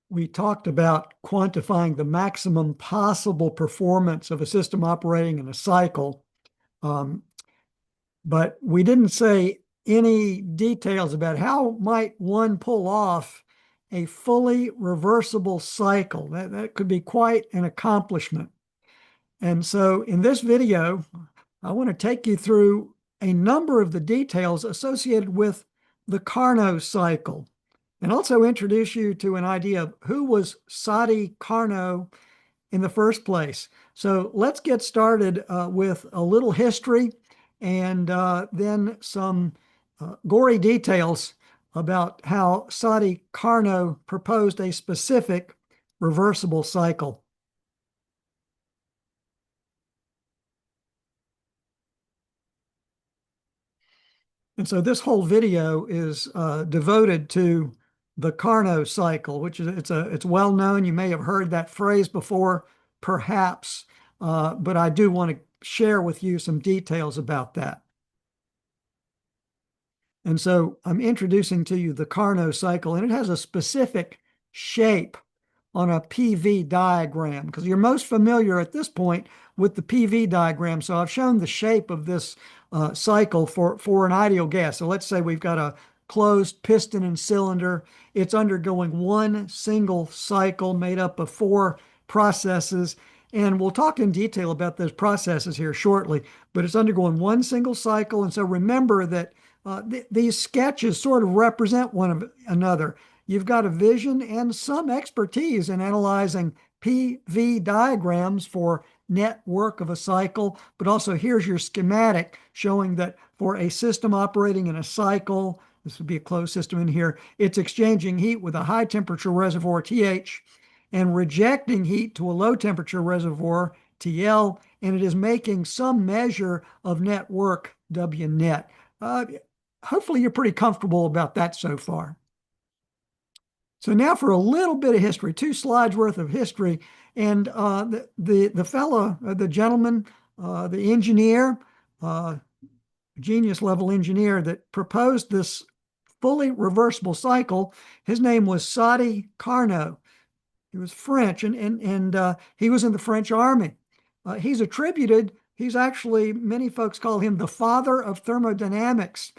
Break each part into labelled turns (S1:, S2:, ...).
S1: we talked about quantifying the maximum possible performance of a system operating in a cycle, um, but we didn't say any details about how might one pull off a fully reversible cycle. That could be quite an accomplishment. And so in this video, I want to take you through a number of the details associated with the Carnot cycle, and also introduce you to an idea of who was Sadi Carnot in the first place. So let's get started with a little history and then some gory details about how Sadi Carnot proposed a specific reversible cycle. And so this whole video is devoted to the Carnot cycle, which is it's well known. You may have heard that phrase before, perhaps, but I do want to share with you some details about that. And so I'm introducing to you the Carnot cycle, and it has a specific shape on a PV diagram because you're most familiar at this point with the PV diagram. So I've shown the shape of this cycle for an ideal gas. So let's say we've got a closed piston and cylinder. It's undergoing one single cycle made up of four processes. And we'll talk in detail about those processes here shortly, but it's undergoing one single cycle. And so remember that these sketches sort of represent one another. You've got a vision and some expertise in analyzing PV diagrams for network of a cycle, but also here's your schematic showing that for a system operating in a cycle, this would be a closed system in here, it's exchanging heat with a high temperature reservoir TH and rejecting heat to a low temperature reservoir TL, and it is making some measure of net work W net. Hopefully you're pretty comfortable about that so far. So now for a little bit of history, 2 slides worth of history. And the fellow, the gentleman, the engineer, genius level engineer that proposed this fully reversible cycle, his name was Sadi Carnot. He was French, and he was in the French army. He's actually, many folks call him the father of thermodynamics.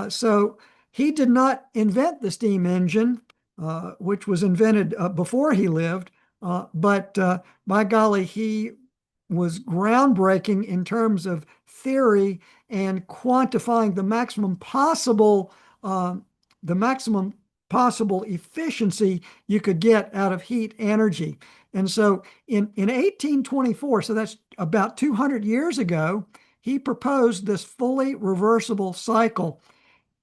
S1: So he did not invent the steam engine, which was invented before he lived, but by golly, he was groundbreaking in terms of theory and quantifying the maximum possible efficiency you could get out of heat energy. And so in 1824, so that's about 200 years ago, he proposed this fully reversible cycle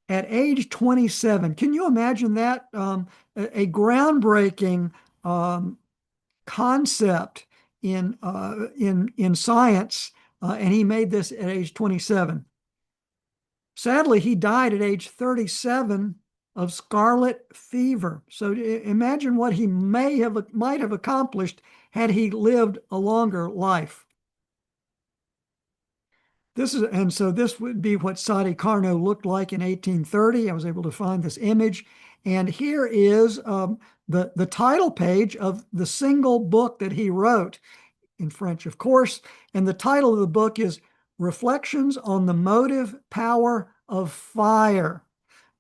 S1: at age 27. Can you imagine that? A groundbreaking concept in science, and he made this at age 27. Sadly, he died at age 37 of scarlet fever. So imagine what he might have accomplished had he lived a longer life. This would be what Sadi Carnot looked like in 1830. I was able to find this image. And here is the title page of the single book that he wrote, in French, of course. And the title of the book is Reflections on the Motive Power of Fire.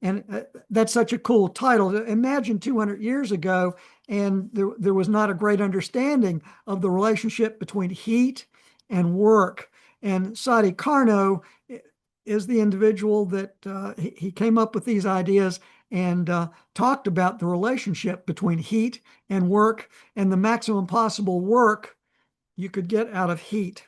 S1: And that's such a cool title. Imagine 200 years ago, and there was not a great understanding of the relationship between heat and work. And Sadi Carnot is the individual that he came up with these ideas and talked about the relationship between heat and work and the maximum possible work you could get out of heat.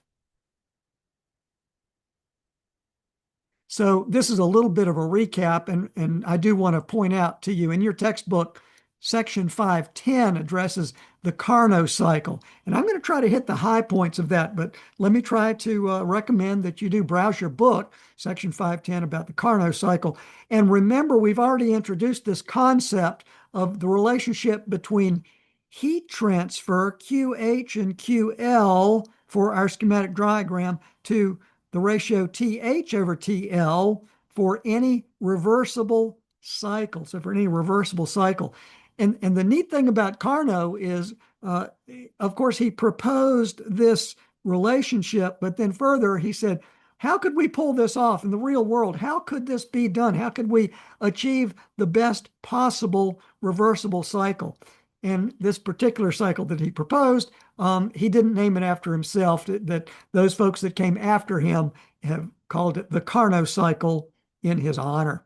S1: So this is a little bit of a recap, and I do want to point out to you in your textbook, section 510 addresses the Carnot cycle. And I'm going to try to hit the high points of that, but let me try to recommend that you do browse your book, section 510, about the Carnot cycle. And remember, we've already introduced this concept of the relationship between heat transfer, QH and QL, for our schematic diagram, to the ratio TH over TL for any reversible cycle. So for any reversible cycle. And the neat thing about Carnot is, uh, of course, he proposed this relationship, but then further he said, how could we pull this off in the real world? How could this be done? How could we achieve the best possible reversible cycle? And this particular cycle that he proposed, he didn't name it after himself. That those folks that came after him have called it the Carnot cycle in his honor.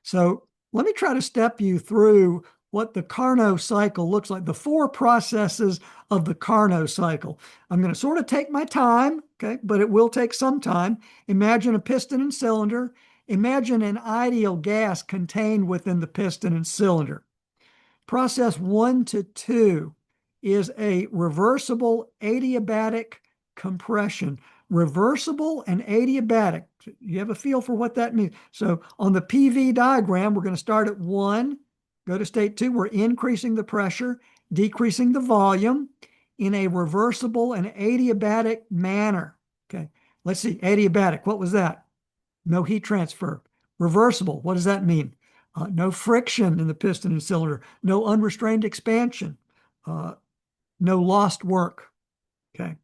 S1: So let me try to step you through what the Carnot cycle looks like, the four processes of the Carnot cycle. I'm going to sort of take my time, okay, but it will take some time. Imagine a piston and cylinder. Imagine an ideal gas contained within the piston and cylinder. Process 1 to 2 is a reversible adiabatic compression. Reversible and adiabatic. You have a feel for what that means. So on the PV diagram, we're going to start at 1, go to state 2. We're increasing the pressure, decreasing the volume in a reversible and adiabatic manner. Okay, let's see. Adiabatic, what was that? No heat transfer. Reversible, what does that mean? No friction in the piston and cylinder, no unrestrained expansion, no lost work. Okay.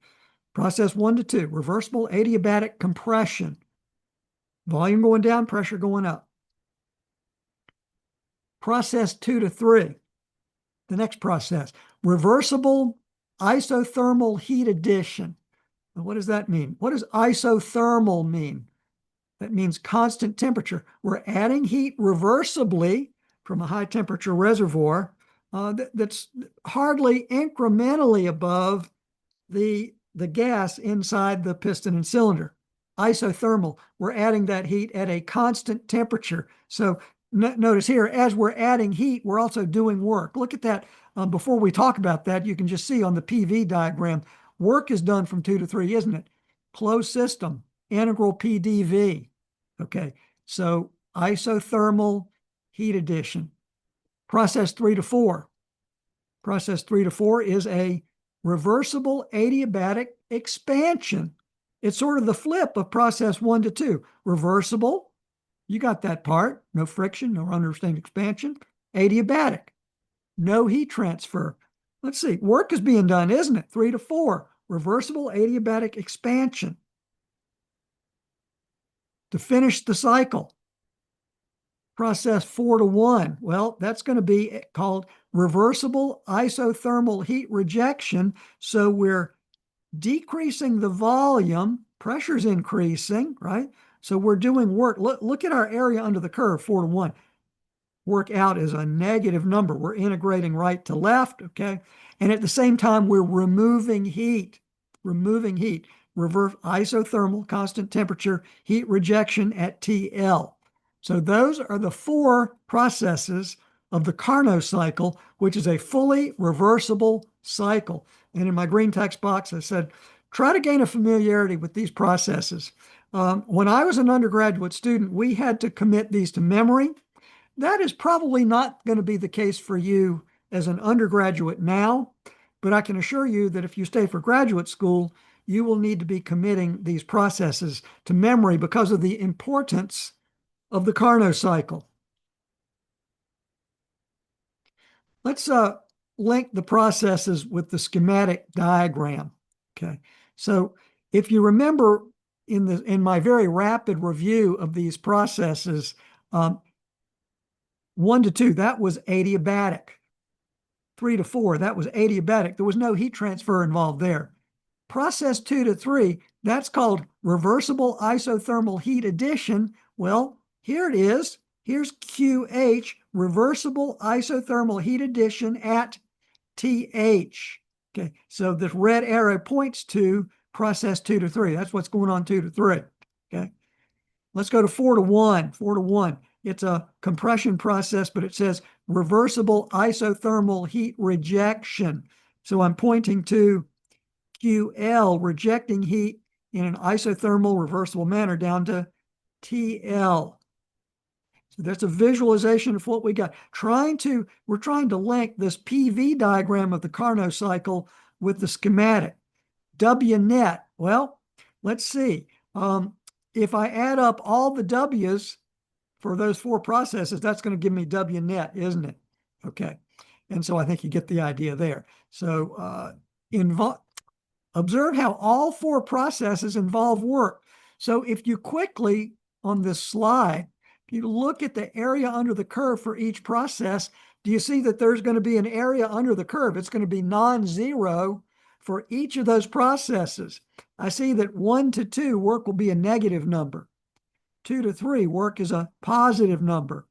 S1: Process 1 to 2, reversible adiabatic compression. Volume going down, pressure going up. Process 2 to 3, the next process, reversible isothermal heat addition. Now, what does that mean? What does isothermal mean? That means constant temperature. We're adding heat reversibly from a high temperature reservoir that's hardly incrementally above the gas inside the piston and cylinder. Isothermal, we're adding that heat at a constant temperature. So notice here, as we're adding heat, we're also doing work. Look at that. Before we talk about that, you can just see on the PV diagram, work is done from 2 to 3, isn't it? Closed system, integral PDV. Okay, so isothermal heat addition. Process 3 to 4. Process 3 to 4 is a reversible adiabatic expansion. It's sort of the flip of process 1 to 2. Reversible, you got that part. No friction, no unrestrained expansion. Adiabatic, no heat transfer. Let's see, work is being done, isn't it? 3 to 4, reversible adiabatic expansion. To finish the cycle, process 4 to 1. Well, that's going to be called reversible isothermal heat rejection. So we're decreasing the volume, pressure's increasing, right? So we're doing work. Look at our area under the curve, 4 to 1. Work out is a negative number. We're integrating right to left, okay? And at the same time, we're removing heat, reverse isothermal, constant temperature, heat rejection at TL. So those are the four processes of the Carnot cycle, which is a fully reversible cycle. And in my green text box, I said, try to gain a familiarity with these processes. When I was an undergraduate student, we had to commit these to memory. That is probably not going to be the case for you as an undergraduate now, but I can assure you that if you stay for graduate school, you will need to be committing these processes to memory because of the importance of the Carnot cycle. Let's link the processes with the schematic diagram. Okay, so if you remember in my very rapid review of these processes, 1 to 2, that was adiabatic. 3 to 4, that was adiabatic. There was no heat transfer involved there. Process 2 to 3, that's called reversible isothermal heat addition. Well, here it is. Here's QH, reversible isothermal heat addition at TH. Okay, so this red arrow points to process 2 to 3. That's what's going on 2 to 3. Okay, let's go to 4 to 1. 4 to 1. It's a compression process, but it says reversible isothermal heat rejection. So I'm pointing to QL, rejecting heat in an isothermal reversible manner down to TL. So that's a visualization of what we got. We're trying to link this PV diagram of the Carnot cycle with the schematic. W net, well, let's see. If I add up all the W's for those 4 processes, that's going to give me W net, isn't it? Okay. And so I think you get the idea there. So observe how all 4 processes involve work. So if you quickly, on this slide, you look at the area under the curve for each process, do you see that there's going to be an area under the curve? It's going to be non-zero for each of those processes. I see that 1 to 2, work will be a negative number. 2 to 3, work is a positive number,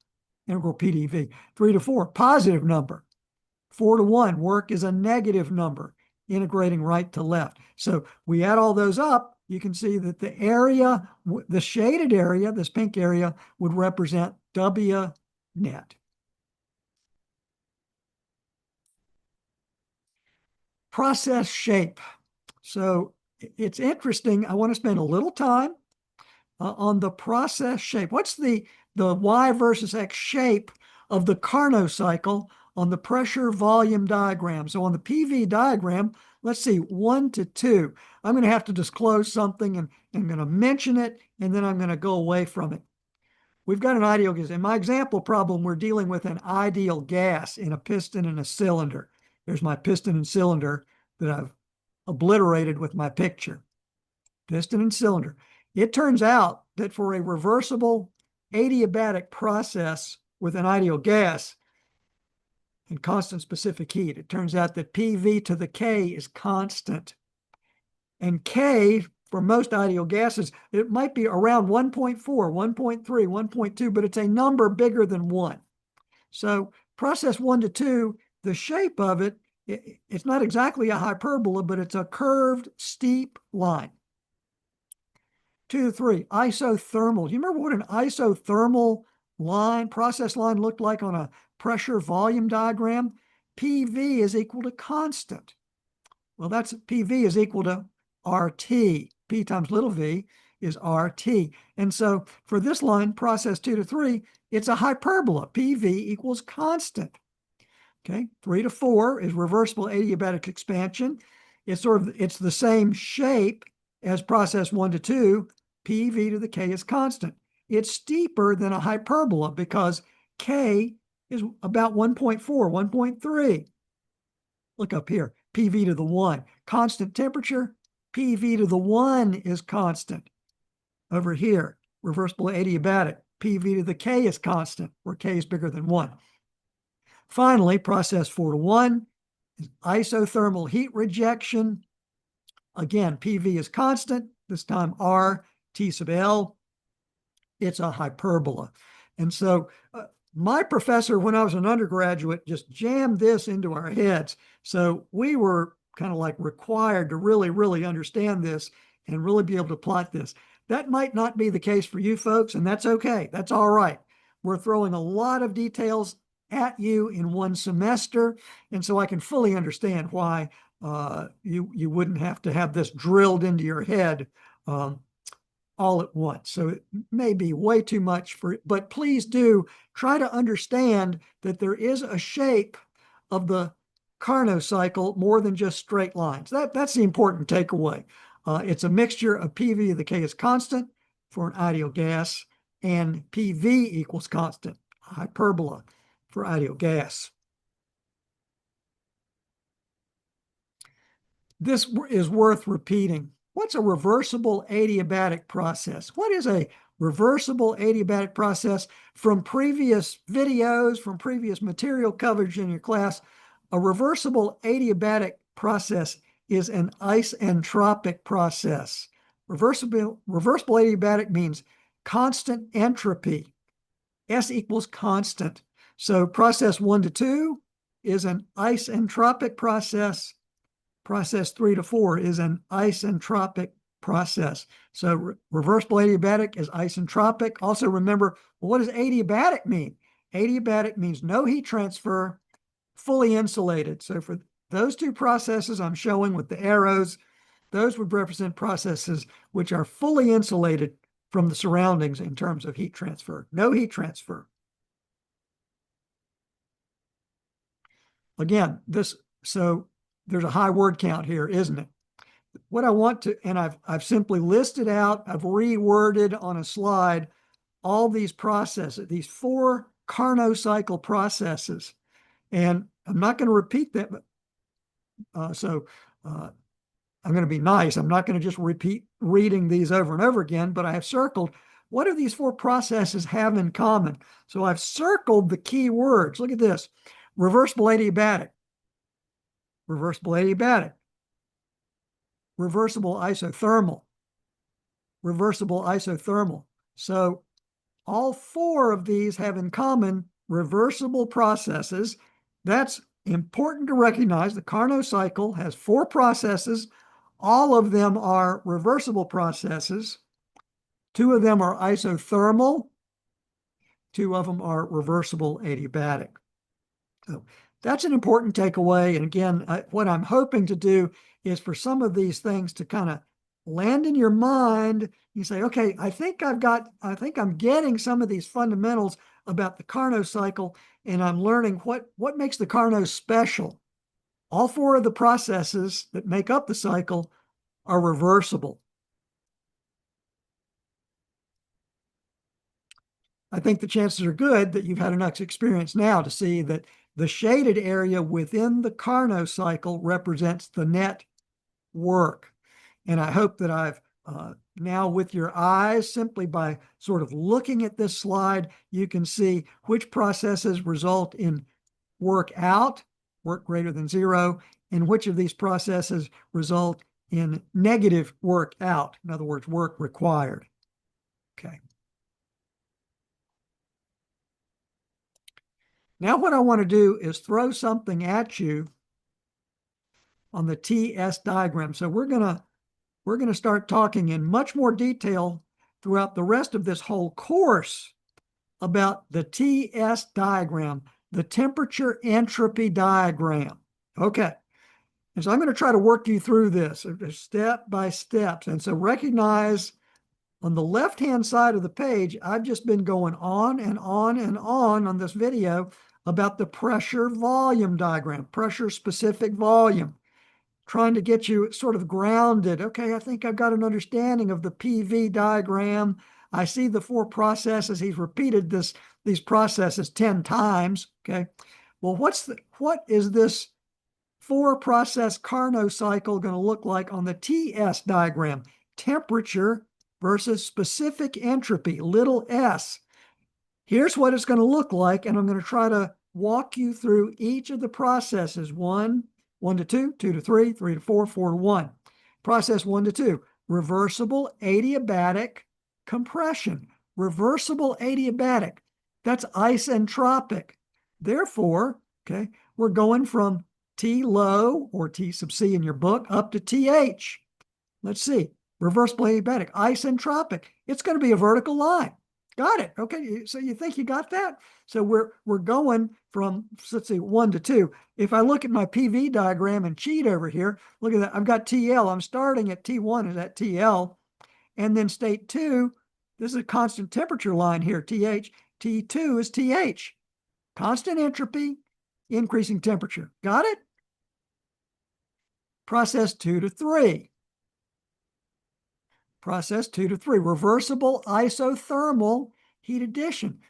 S1: integral PDV. 3 to 4, positive number. 4 to 1, work is a negative number, integrating right to left. So we add all those up, you can see that the area, the shaded area, this pink area, would represent W net. Process shape. So it's interesting. I want to spend a little time on the process shape. What's the Y versus X shape of the Carnot cycle on the pressure volume diagram? So on the PV diagram, let's see, 1 to 2. I'm going to have to disclose something, and I'm going to mention it, and then I'm going to go away from it. We've got an ideal gas. In my example problem, we're dealing with an ideal gas in a piston and a cylinder. There's my piston and cylinder that I've obliterated with my picture. Piston and cylinder. It turns out that for a reversible adiabatic process with an ideal gas and constant specific heat, it turns out that PV to the K is constant. And K, for most ideal gases, it might be around 1.4, 1.3, 1.2, but it's a number bigger than 1. So process 1 to 2, the shape of it, it's not exactly a hyperbola, but it's a curved, steep line. 2 to 3, isothermal. Do you remember what an isothermal line, process line looked like on a pressure volume diagram? PV is equal to constant. Well, that's PV is equal to RT. P times little v is RT. And so for this line, process 2 to 3, it's a hyperbola. PV equals constant. Okay, 3 to 4 is reversible adiabatic expansion. It's the same shape as process 1 to 2. PV to the K is constant. It's steeper than a hyperbola because K is about 1.4, 1.3. Look up here, PV to the 1. Constant temperature, PV to the 1 is constant. Over here, reversible adiabatic, PV to the K is constant, where K is bigger than 1. Finally, process 4 to 1 is isothermal heat rejection. Again, PV is constant, this time R, T sub L. It's a hyperbola. And so my professor, when I was an undergraduate, just jammed this into our heads. So we were kind of like required to really, really understand this and really be able to plot this. That might not be the case for you folks, and that's okay. That's all right. We're throwing a lot of details at you in one semester, and so I can fully understand why you wouldn't have to have this drilled into your head all at once. So it may be way too much for, but please do try to understand that there is a shape of the Carnot cycle more than just straight lines. That's the important takeaway. It's a mixture of PV to the K is constant for an ideal gas and PV equals constant, hyperbola for ideal gas. This is worth repeating. What's a reversible adiabatic process? What is a reversible adiabatic process? From previous videos, from previous material coverage in your class, a reversible adiabatic process is an isentropic process. Reversible adiabatic means constant entropy. S equals constant. So process 1 to 2 is an isentropic process. Process 3 to 4 is an isentropic process. So reversible adiabatic is isentropic. Also remember, what does adiabatic mean? Adiabatic means no heat transfer, fully insulated. So for those two processes I'm showing with the arrows, those would represent processes which are fully insulated from the surroundings in terms of heat transfer. No heat transfer. Again, so there's a high word count here, isn't it? What I want to, and I've simply listed out, I've reworded on a slide all these processes, these 4 Carnot cycle processes. And I'm not going to repeat that, but I'm going to be nice. I'm not going to just repeat reading these over and over again, but I have circled what do these 4 processes have in common. So I've circled the key words. Look at this: reversible adiabatic, reversible adiabatic, reversible isothermal, reversible isothermal. So all 4 of these have in common reversible processes. That's important to recognize. The Carnot cycle has 4 processes. All of them are reversible processes. 2 of them are isothermal. 2 of them are reversible adiabatic. So that's an important takeaway. And again, what I'm hoping to do is for some of these things to kind of land in your mind. You say, okay, I think I'm getting some of these fundamentals about the Carnot cycle, and I'm learning what makes the Carnot special. All 4 of the processes that make up the cycle are reversible. I think the chances are good that you've had enough experience now to see that the shaded area within the Carnot cycle represents the net work. And I hope that I've now, with your eyes, simply by sort of looking at this slide, you can see which processes result in work out, work greater than 0, and which of these processes result in negative work out. In other words, work required. Okay. Now what I want to do is throw something at you on the TS diagram. So we're going to start talking in much more detail throughout the rest of this whole course about the TS diagram, the temperature entropy diagram. Okay. And so I'm going to try to work you through this step by step. And so recognize on the left-hand side of the page, I've just been going on and on and on this video about the pressure volume diagram, pressure specific volume, trying to get you sort of grounded. Okay, I think I've got an understanding of the PV diagram. I see the 4 processes. He's repeated these processes 10 times. Okay, well, what is this 4-process Carnot cycle going to look like on the TS diagram? Temperature versus specific entropy, little s. Here's what it's going to look like, and I'm going to try to walk you through each of the processes. 1 to 2, 2 to 3, 3 to 4, 4 to 1. Process 1 to 2, reversible adiabatic compression. Reversible adiabatic, that's isentropic. Therefore, okay, we're going from T low, or T sub C in your book, up to TH. Let's see. Reversible adiabatic, isentropic. It's going to be a vertical line. Got it. Okay. So you think you got that? So we're going from, let's see, 1 to 2. If I look at my PV diagram and cheat over here, look at that. I've got TL. I'm starting at T1 is at TL. And then state 2, this is a constant temperature line here, TH. T2 is TH. Constant entropy, increasing temperature. Got it? Process 2 to 3. Process 2 to 3, reversible isothermal heat addition.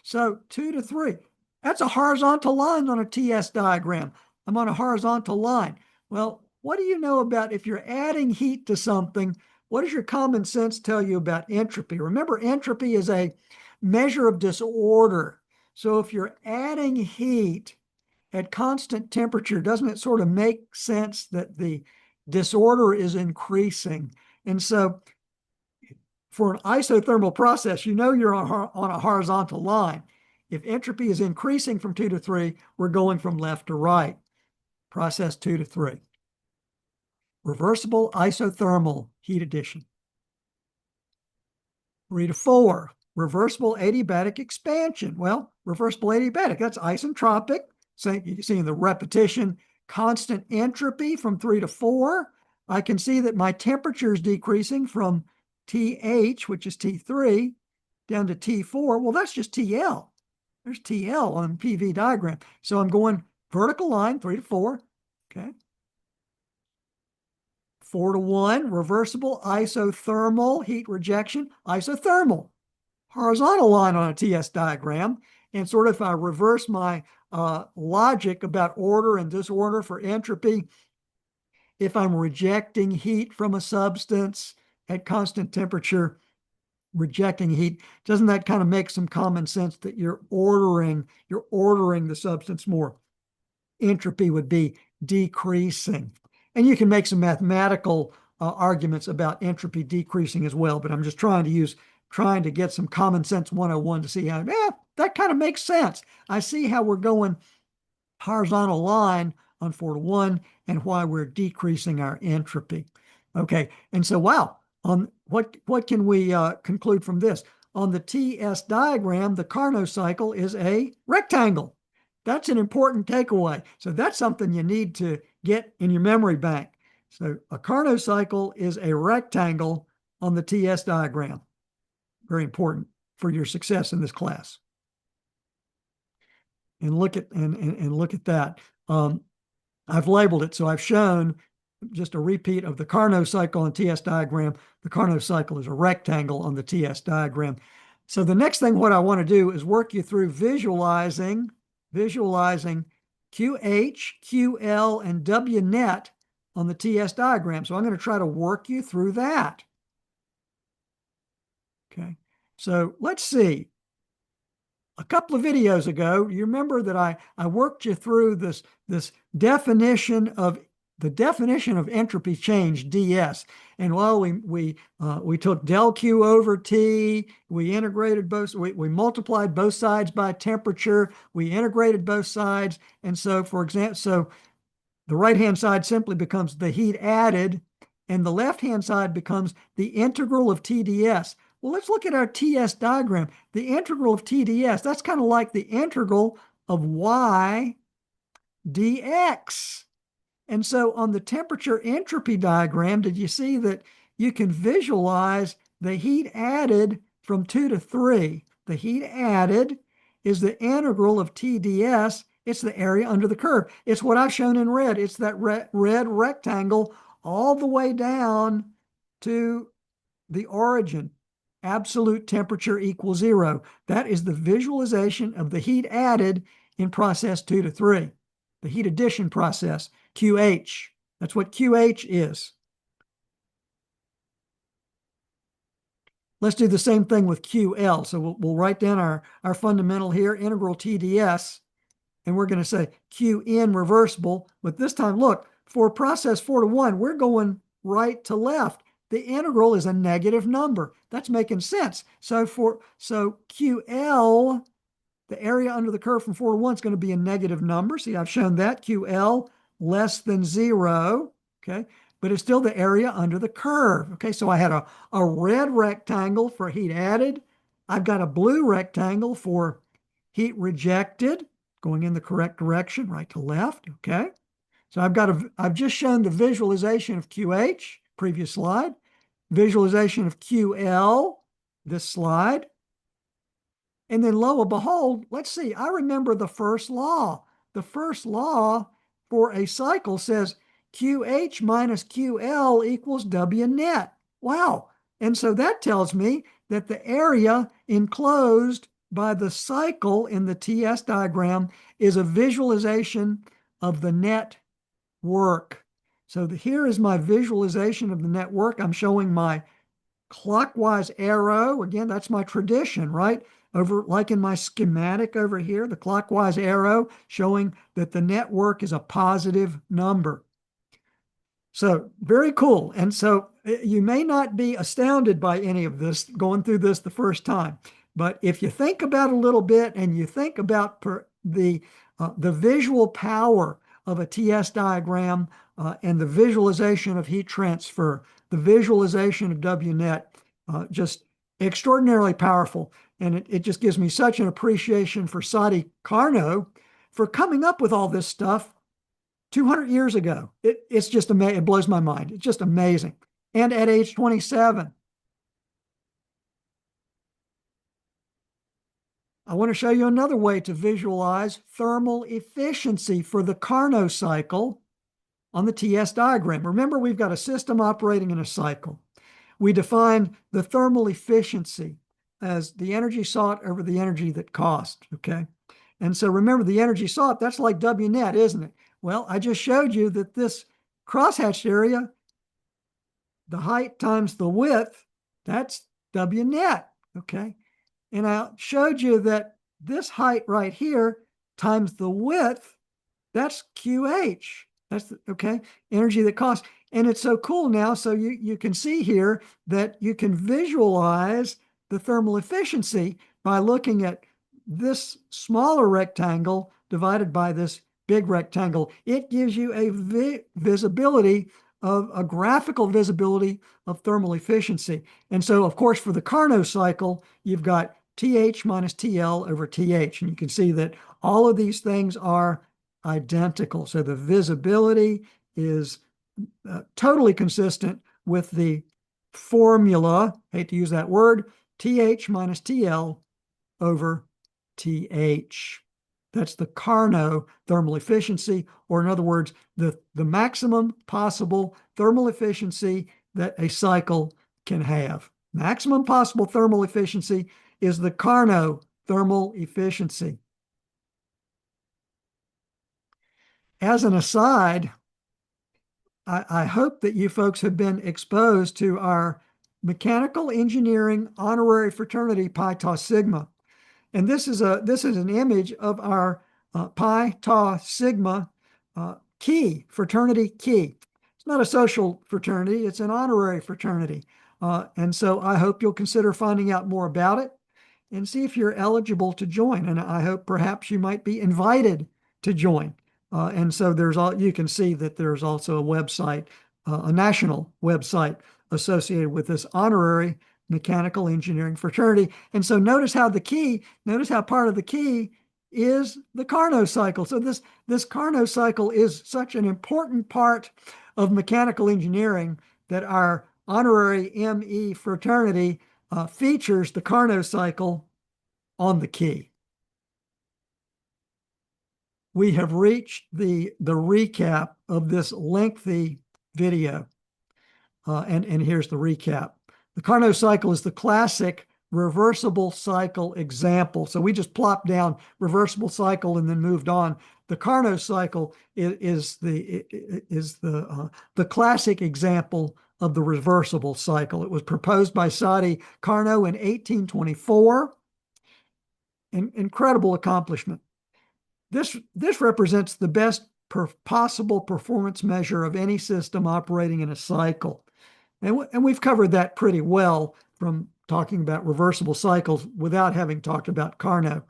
S1: So 2 to 3, that's a horizontal line on a TS diagram. I'm on a horizontal line. Well, what do you know about if you're adding heat to something? What does your common sense tell you about entropy? Remember, entropy is a measure of disorder. So if you're adding heat at constant temperature, doesn't it sort of make sense that the disorder is increasing? And so for an isothermal process, you know you're on a horizontal line. If entropy is increasing from 2 to 3, we're going from left to right. Process 2 to 3. Reversible isothermal heat addition. 3 to 4. Reversible adiabatic expansion. Well, reversible adiabatic, that's isentropic. So you can see in the repetition, constant entropy from 3 to 4. I can see that my temperature is decreasing from TH, which is T3, down to T4. Well, that's just TL. There's TL on the PV diagram. So I'm going vertical line, 3 to 4. Okay. 4 to 1, reversible isothermal heat rejection. Isothermal. horizontal line on a TS diagram. And sort of if I reverse my logic about order and disorder for entropy, if I'm rejecting heat from a substance at constant temperature, rejecting heat, doesn't that kind of make some common sense that you're ordering the substance more? Entropy would be decreasing. And you can make some mathematical arguments about entropy decreasing as well, but I'm just trying to get some common sense 101 to see how, that kind of makes sense. I see how we're going horizontal line on 4 to 1 and why we're decreasing our entropy. Okay, and so wow, on what can we conclude from this? On the TS diagram, the Carnot cycle is a rectangle. That's an important takeaway. So that's something you need to get in your memory bank. So a Carnot cycle is a rectangle on the TS diagram. Very important for your success in this class. And look at that. I've labeled it. So I've shown just a repeat of the Carnot cycle on TS diagram. The Carnot cycle is a rectangle on the TS diagram. So the next thing, what I want to do is work you through visualizing QH, QL, and W net on the TS diagram. So I'm going to try to work you through that. Okay. So let's see. A couple of videos ago, you remember that I worked you through this definition of entropy change, ds. And while we took del Q over T, we integrated both, we multiplied both sides by temperature, we integrated both sides. And so, for example, so the right-hand side simply becomes the heat added, and the left-hand side becomes the integral of TdS. Well, let's look at our TS diagram. The integral of TdS, that's kind of like the integral of y dx. And so on the temperature entropy diagram, did you see that you can visualize the heat added from 2 to 3? The heat added is the integral of TdS. It's the area under the curve. It's what I've shown in red. It's that red rectangle all the way down to the origin. Absolute temperature equals 0. That is the visualization of the heat added in process 2 to 3, the heat addition process, QH. That's what QH is. Let's do the same thing with QL. So we'll write down our fundamental here, integral TdS, and we're going to say Qn reversible. But this time, look, for process 4 to 1, we're going right to left. The integral is a negative number. That's making sense. So QL, the area under the curve from 4 to 1 is going to be a negative number. See, I've shown that. QL less than 0, okay? But it's still the area under the curve, okay? So I had a red rectangle for heat added. I've got a blue rectangle for heat rejected, going in the correct direction, right to left, okay? So I've just shown the visualization of QH, previous slide, visualization of QL, this slide. And then lo and behold, let's see, I remember the first law. The first law for a cycle says QH minus QL equals W net. Wow. And so that tells me that the area enclosed by the cycle in the TS diagram is a visualization of the net work. So here is my visualization of the net work. I'm showing my clockwise arrow. Again, that's my tradition, right? Over, like in my schematic over here, the clockwise arrow showing that the net work is a positive number. So very cool. And so you may not be astounded by any of this going through this the first time, but if you think about it a little bit and you think about the visual power of a TS diagram and the visualization of heat transfer, the visualization of W net, just extraordinarily powerful. And it just gives me such an appreciation for Sadi Carnot for coming up with all this stuff 200 years ago. It's just amazing. It blows my mind. It's just amazing. And at age 27. I want to show you another way to visualize thermal efficiency for the Carnot cycle on the TS diagram. Remember, we've got a system operating in a cycle. We defined the thermal efficiency as the energy sought over the energy that cost, okay? And so remember, the energy sought, that's like W net, isn't it? Well, I just showed you that this crosshatched area, the height times the width, that's W net, okay? And I showed you that this height right here times the width, that's QH. That's okay, energy that costs. And it's so cool now. So you can see here that you can visualize the thermal efficiency by looking at this smaller rectangle divided by this big rectangle. It gives you a visibility of a graphical visibility of thermal efficiency. And so, of course, for the Carnot cycle, you've got TH minus TL over TH. And you can see that all of these things are identical. So the visibility is totally consistent with the formula, hate to use that word, TH minus TL over TH. That's the Carnot thermal efficiency, or in other words, the maximum possible thermal efficiency that a cycle can have. Maximum possible thermal efficiency is the Carnot thermal efficiency. As an aside, I hope that you folks have been exposed to our mechanical engineering honorary fraternity Pi Tau Sigma. And this is an image of our Pi Tau Sigma key, fraternity key. It's not a social fraternity, it's an honorary fraternity. And so I hope you'll consider finding out more about it and see if you're eligible to join. And I hope perhaps you might be invited to join. And so you can see that there's also a website, a national website associated with this honorary mechanical engineering fraternity. And so notice how part of the key is the Carnot cycle. So this Carnot cycle is such an important part of mechanical engineering that our honorary ME fraternity features the Carnot cycle on the key. We have reached the recap of this lengthy video. And here's the recap. The Carnot cycle is the classic reversible cycle example. So we just plopped down reversible cycle and then moved on. The Carnot cycle is the classic example of the reversible cycle. It was proposed by Sadi Carnot in 1824. Incredible accomplishment. This represents the best possible performance measure of any system operating in a cycle. And we've covered that pretty well from talking about reversible cycles without having talked about Carnot.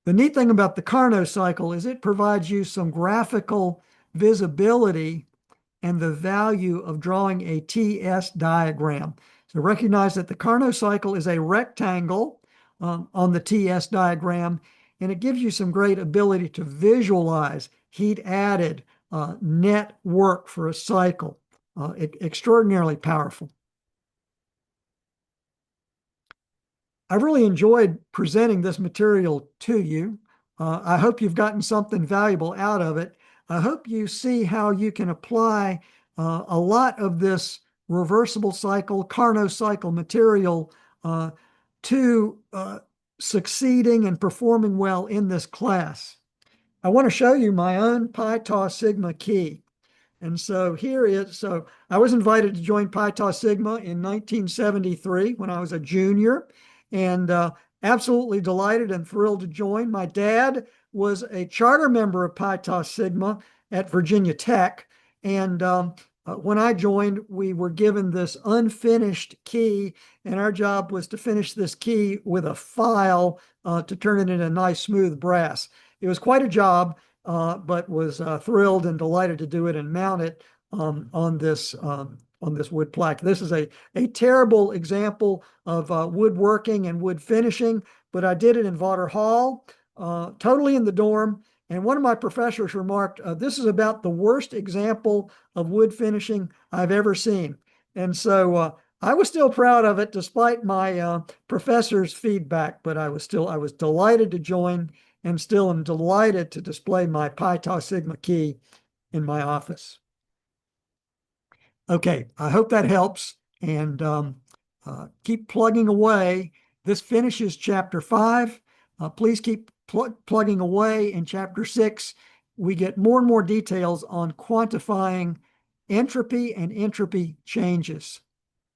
S1: The neat thing about the Carnot cycle is it provides you some graphical visibility and the value of drawing a TS diagram. So recognize that the Carnot cycle is a rectangle on the TS diagram, and it gives you some great ability to visualize heat added, net work for a cycle. Extraordinarily powerful. I've really enjoyed presenting this material to you. I hope you've gotten something valuable out of it. I hope you see how you can apply a lot of this reversible cycle, Carnot cycle material to succeeding and performing well in this class. I want to show you my own Pi Tau Sigma key. And so so I was invited to join Pi Tau Sigma in 1973 when I was a junior, and absolutely delighted and thrilled to join. My dad was a charter member of Pi Tau Sigma at Virginia Tech, and when I joined, we were given this unfinished key, and our job was to finish this key with a file to turn it into nice, smooth brass. It was quite a job, but was thrilled and delighted to do it and mount it on this wood plaque. This is a terrible example of woodworking and wood finishing, but I did it in Vaughter Hall, totally in the dorm. And one of my professors remarked, this is about the worst example of wood finishing I've ever seen. And so I was still proud of it despite my professor's feedback, but I was delighted to join and still am delighted to display my Pi Tau Sigma key in my office. Okay, I hope that helps, and keep plugging away This finishes chapter 5. Please keep plugging away. In chapter 6, we get more and more details on quantifying entropy and entropy changes.